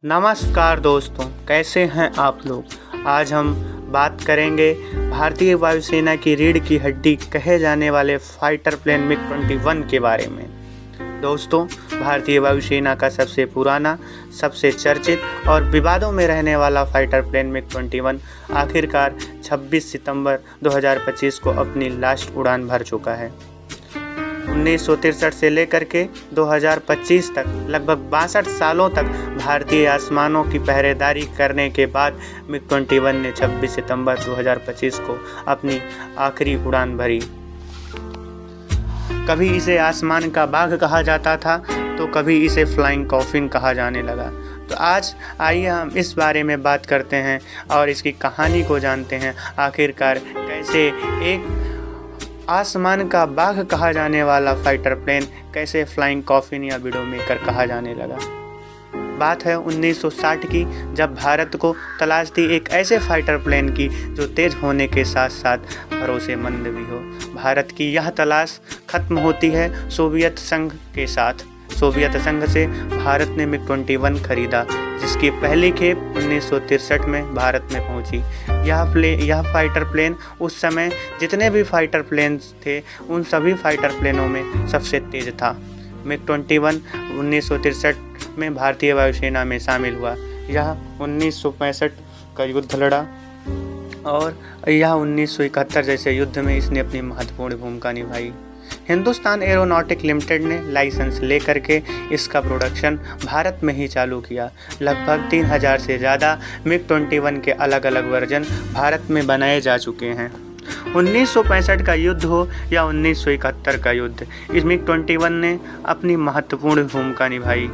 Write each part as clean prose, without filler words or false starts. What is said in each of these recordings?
नमस्कार दोस्तों, कैसे हैं आप लोग। आज हम बात करेंगे भारतीय वायुसेना की रीढ़ की हड्डी कहे जाने वाले फाइटर प्लेन MiG-21 के बारे में। दोस्तों, भारतीय वायुसेना का सबसे पुराना, सबसे चर्चित और विवादों में रहने वाला फाइटर प्लेन MiG-21 आखिरकार 26 सितंबर 2025 को अपनी लास्ट उड़ान भर चुका है। 1963 से लेकर के 2025 तक लगभग 62 सालों तक भारतीय आसमानों की पहरेदारी करने के बाद MiG-21 ने 26 सितंबर 2025 को अपनी आखिरी उड़ान भरी। कभी इसे आसमान का बाघ कहा जाता था तो कभी इसे फ्लाइंग कॉफिन कहा जाने लगा। तो आज आइए हम इस बारे में बात करते हैं और इसकी कहानी को जानते हैं। आखिरकार कैसे एक आसमान का बाघ कहा जाने वाला फाइटर प्लेन कैसे फ्लाइंग कॉफिन या विडो मेकर कहा जाने लगा। बात है 1960 की, जब भारत को तलाश थी एक ऐसे फाइटर प्लेन की जो तेज होने के साथ साथ भरोसेमंद भी हो। भारत की यह तलाश खत्म होती है सोवियत संघ के साथ। सोवियत संघ से भारत ने MiG-21 खरीदा, जिसकी पहली खेप 1963 में भारत में पहुंची। यह फाइटर प्लेन उस समय जितने भी फाइटर प्लेन्स थे उन सभी फाइटर प्लेनों में सबसे तेज था। MiG-21 1963 में भारतीय वायुसेना में शामिल हुआ। यह 1965 का युद्ध लड़ा और यह 1971 जैसे युद्ध में इसने अपनी महत्वपूर्ण भूमिका निभाई। हिंदुस्तान एरोनॉटिक लिमिटेड ने लाइसेंस लेकर के इसका प्रोडक्शन भारत में ही चालू किया। लगभग 3000 से ज़्यादा MiG-21 के अलग अलग वर्जन भारत में बनाए जा चुके हैं। 1965 का युद्ध हो या 1971 का युद्ध, इस MiG-21 ने अपनी महत्वपूर्ण भूमिका निभाई।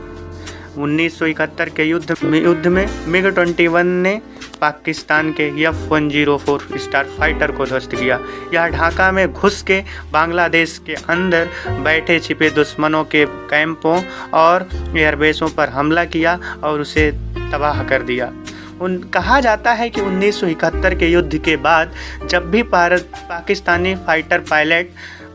1971 के युद्ध में MiG-21 ने पाकिस्तान के F-104 स्टार फाइटर को ध्वस्त किया। यह ढाका में घुस के बांग्लादेश के अंदर बैठे छिपे दुश्मनों के कैंपों और एयरबेसों पर हमला किया और उसे तबाह कर दिया। कहा जाता है कि 1971 के युद्ध के बाद जब भी पाकिस्तानी फाइटर पायलट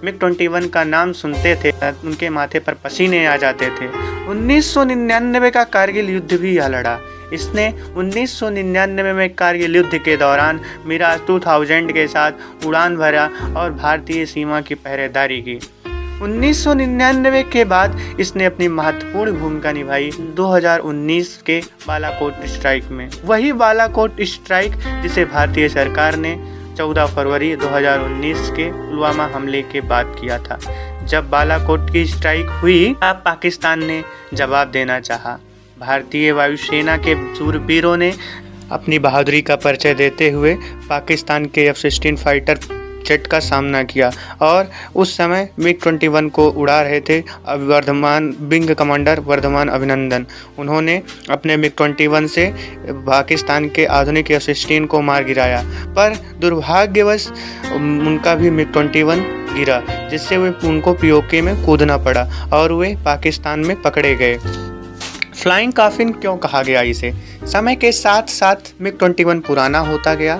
MiG-21 का नाम सुनते थे उनके माथे पर पसीने आ जाते थे। 1999 का कारगिल युद्ध भी यह लड़ा। इसने 1999 में कारगिल युद्ध के दौरान मिराज 2000 के साथ उड़ान भरा और भारतीय सीमा की पहरेदारी की। 1999 के बाद इसने अपनी महत्वपूर्ण भूमिका निभाई 2019 के बालाकोट स्ट्राइक में। वही बालाकोट स्ट्राइक जिसे भारतीय सरकार ने 14 फरवरी 2019 के पुलवामा हमले के बाद किया था। जब बालाकोट की स्ट्राइक हुई तब पाकिस्तान ने जवाब देना चाहा। भारतीय वायुसेना के शूरवीरों ने अपनी बहादुरी का परिचय देते हुए पाकिस्तान के F-16 फाइटर जेट का सामना किया और उस समय MiG-21 को उड़ा रहे थे विंग कमांडर वर्धमान अभिनंदन। उन्होंने अपने MiG-21 से पाकिस्तान के आधुनिक F-16 को मार गिराया, पर दुर्भाग्यवश उनका भी MiG-21 गिरा, जिससे उनको POK में कूदना पड़ा और वे पाकिस्तान में पकड़े गए। फ्लाइंग कॉफिन क्यों कहा गया इसे? समय के साथ साथ MiG-21 पुराना होता गया।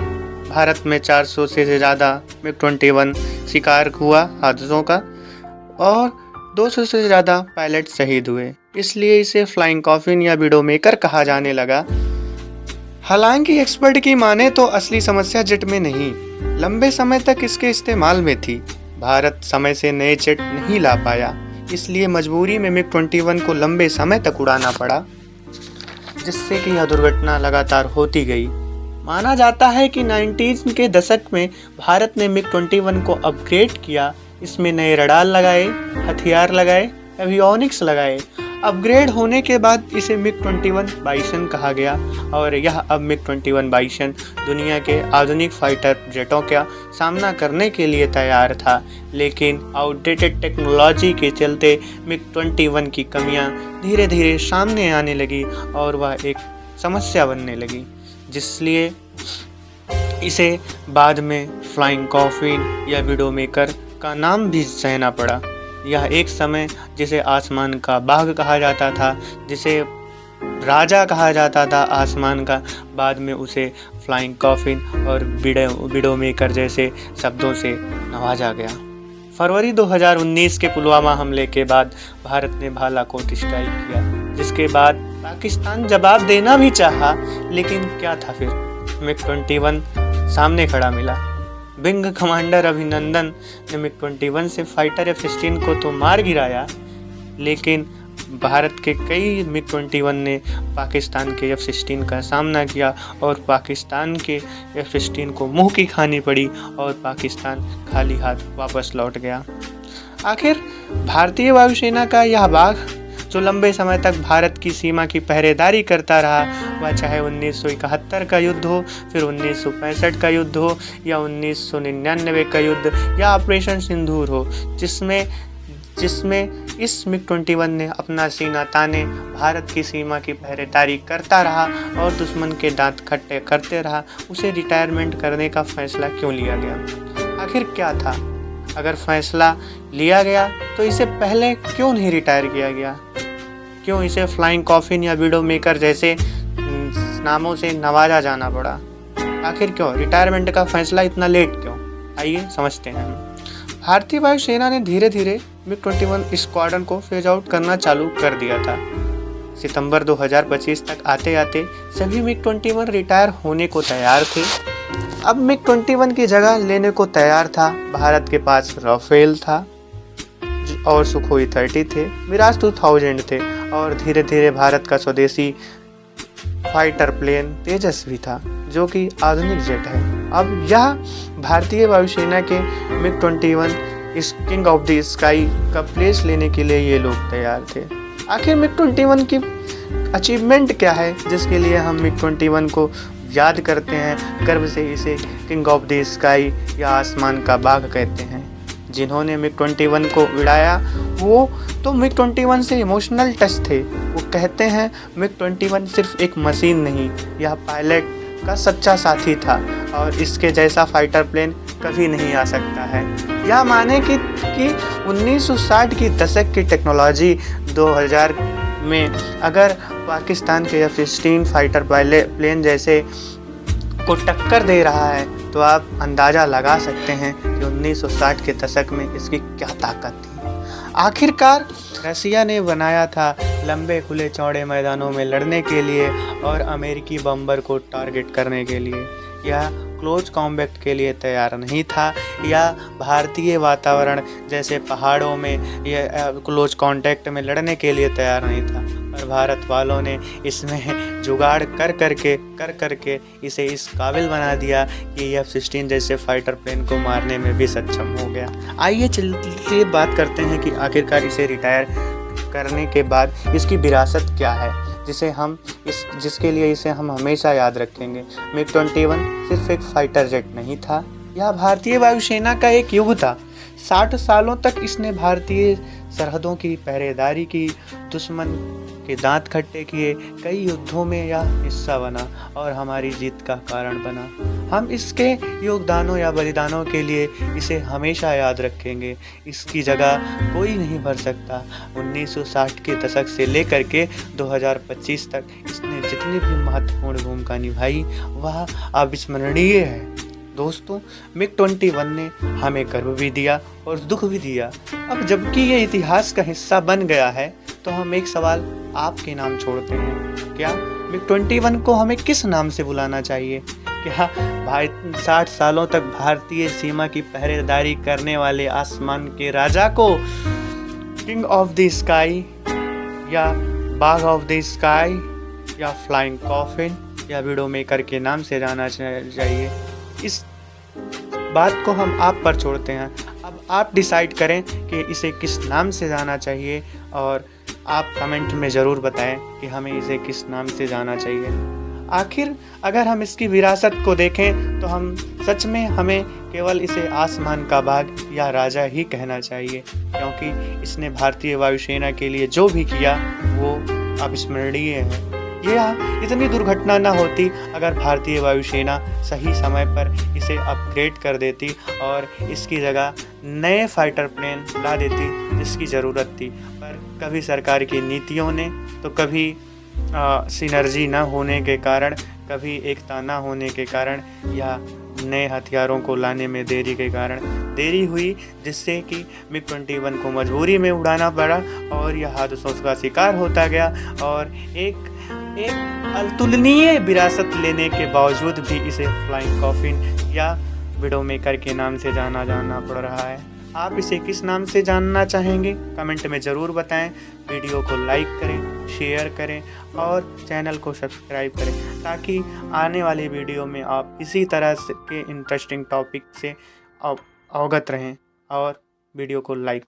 भारत में 400 से ज़्यादा MiG-21 शिकार हुआ हादसों का और 200 से ज़्यादा पायलट शहीद हुए, इसलिए इसे फ्लाइंग कॉफिन या विडो मेकर कहा जाने लगा। हालांकि एक्सपर्ट की माने तो असली समस्या जेट में नहीं, लंबे समय तक इसके इस्तेमाल में थी। भारत समय से नए जेट नहीं ला पाया, इसलिए मजबूरी में MiG-21 को लंबे समय तक उड़ाना पड़ा, जिससे कि यह दुर्घटना लगातार होती गई। माना जाता है कि 90s के दशक में भारत ने MiG-21 को अपग्रेड किया। इसमें नए रडार लगाए, हथियार लगाए, एवियोनिक्स लगाए। अपग्रेड होने के बाद इसे MiG-21 बाइसन कहा गया और यह अब MiG-21 बाइसन दुनिया के आधुनिक फाइटर जेटों का सामना करने के लिए तैयार था। लेकिन आउटडेटेड टेक्नोलॉजी के चलते MiG-21 की कमियां धीरे धीरे सामने आने लगी और वह एक समस्या बनने लगी, जिसलिए इसे बाद में फ्लाइंग कॉफिन या विडो मेकर का नाम भी सहना पड़ा। यह एक समय जिसे आसमान का बाघ कहा जाता था, जिसे राजा कहा जाता था आसमान का, बाद में उसे फ्लाइंग कॉफिन और विडो मेकर जैसे शब्दों से नवाजा गया। फरवरी 2019 के पुलवामा हमले के बाद भारत ने बालाकोट स्ट्राइक किया, जिसके बाद पाकिस्तान जवाब देना भी चाहा, लेकिन क्या था फिर, MiG-21 सामने खड़ा मिला। विंग कमांडर अभिनंदन ने MiG-21 से फाइटर F-16 को तो मार गिराया, लेकिन भारत के कई MiG-21 ने पाकिस्तान के F-16 का सामना किया और पाकिस्तान के F-16 को मुंह की खानी पड़ी और पाकिस्तान खाली हाथ वापस लौट गया। आखिर भारतीय वायुसेना का यह बाघ जो लंबे समय तक भारत की सीमा की पहरेदारी करता रहा, वह चाहे 1971 का युद्ध हो, फिर 1965 का युद्ध हो, या 1999 का युद्ध, या ऑपरेशन सिंदूर हो, जिसमें इस MiG-21 ने अपना सीना ताने भारत की सीमा की पहरेदारी करता रहा और दुश्मन के दांत खट्टे करते रहा, उसे रिटायरमेंट करने का फैसला क्यों लिया गया? आखिर क्या था? अगर फैसला लिया गया तो इसे पहले क्यों नहीं रिटायर किया गया? क्यों इसे फ्लाइंग कॉफिन या विडो मेकर जैसे नामों से नवाजा जाना पड़ा? आखिर क्यों रिटायरमेंट का फैसला इतना लेट क्यों? आइए समझते हैं। भारतीय वायुसेना ने धीरे धीरे MiG-21 स्क्वाड्रन को फेज आउट करना चालू कर दिया था। सितंबर 2025 तक आते आते सभी MiG-21 रिटायर होने को तैयार थे। अब MiG-21 की जगह लेने को तैयार था भारत के पास राफेल था और सुखोई 30 थे, मिराज 2000 थे, और धीरे धीरे भारत का स्वदेशी फाइटर प्लेन तेजस भी था, जो कि आधुनिक जेट है। अब यह भारतीय वायुसेना के MiG-21 इस किंग ऑफ द स्काई का प्लेस लेने के लिए ये लोग तैयार थे। आखिर MiG-21 की अचीवमेंट क्या है जिसके लिए हम MiG-21 को याद करते हैं, गर्व से इसे किंग ऑफ द स्काई या आसमान का बाघ कहते हैं? जिन्होंने MiG-21 को उड़ाया वो तो MiG-21 से इमोशनल टच थे। वो कहते हैं MiG-21 सिर्फ एक मशीन नहीं, यह पायलट का सच्चा साथी था और इसके जैसा फाइटर प्लेन कभी नहीं आ सकता है। यह माने कि 1960 की दशक की टेक्नोलॉजी 2000 में अगर पाकिस्तान के F-16 फाइटर प्लेन जैसे को टक्कर दे रहा है, तो आप अंदाज़ा लगा सकते हैं कि 1960 के दशक में इसकी क्या ताकत थी। आखिरकार रसिया ने बनाया था लंबे खुले चौड़े मैदानों में लड़ने के लिए और अमेरिकी बम्बर को टारगेट करने के लिए। यह क्लोज कॉम्बैट के लिए तैयार नहीं था, या भारतीय वातावरण जैसे पहाड़ों में यह क्लोज कॉन्टैक्ट में लड़ने के लिए तैयार नहीं था। पर भारत वालों ने इसमें जुगाड़ कर करके इसे इस काबिल बना दिया कि F-16 जैसे फाइटर प्लेन को मारने में भी सक्षम हो गया। आइए चलिए बात करते हैं कि आखिरकार इसे रिटायर करने के बाद इसकी विरासत क्या है, जिसके लिए इसे हम हमेशा याद रखेंगे। MiG-21 सिर्फ एक फाइटर जेट नहीं था, यह भारतीय वायुसेना का एक युग था। 60 सालों तक इसने भारतीय सरहदों की पहरेदारी की, दुश्मन के दांत खट्टे किए, कई युद्धों में यह हिस्सा बना और हमारी जीत का कारण बना। हम इसके योगदानों या बलिदानों के लिए इसे हमेशा याद रखेंगे। इसकी जगह कोई नहीं भर सकता। 1960 के दशक से लेकर के 2025 तक इसने जितनी भी महत्वपूर्ण भूमिका निभाई वह अविस्मरणीय है। दोस्तों, MiG-21 ने हमें गर्व भी दिया और दुख भी दिया। अब जबकि ये इतिहास का हिस्सा बन गया है, तो हम एक सवाल आपके नाम छोड़ते हैं। क्या MiG-21 को हमें किस नाम से बुलाना चाहिए? क्या 60 सालों तक भारतीय सीमा की पहरेदारी करने वाले आसमान के राजा को किंग ऑफ द स्काई या बाघ ऑफ द स्काई या फ्लाइंग कॉफिन या विडो मेकर के नाम से जाना चाहिए? इस बात को हम आप पर छोड़ते हैं। अब आप डिसाइड करें कि इसे किस नाम से जाना चाहिए, और आप कमेंट में ज़रूर बताएं कि हमें इसे किस नाम से जाना चाहिए। आखिर अगर हम इसकी विरासत को देखें तो हम सच में हमें केवल इसे आसमान का बाघ या राजा ही कहना चाहिए, क्योंकि इसने भारतीय वायुसेना के लिए जो भी किया वो अविस्मरणीय है। यह इतनी दुर्घटना न होती अगर भारतीय वायुसेना सही समय पर इसे अपग्रेड कर देती और इसकी जगह नए फाइटर प्लेन ला देती जिसकी ज़रूरत थी। पर कभी सरकार की नीतियों ने, तो कभी सिनर्जी न होने के कारण, कभी एकता न होने के कारण यह नए हथियारों को लाने में देरी के कारण देरी हुई, जिससे कि MiG-21 को मजबूरी में उड़ाना पड़ा और यह हादसों का शिकार होता गया और एक अतुलनीय विरासत लेने के बावजूद भी इसे फ्लाइंग कॉफिन या विडोमेकर के नाम से जाना पड़ रहा है। आप इसे किस नाम से जानना चाहेंगे कमेंट में ज़रूर बताएं। वीडियो को लाइक करें, शेयर करें और चैनल को सब्सक्राइब करें ताकि आने वाली वीडियो में आप इसी तरह के इंटरेस्टिंग टॉपिक से अवगत रहें और वीडियो को लाइक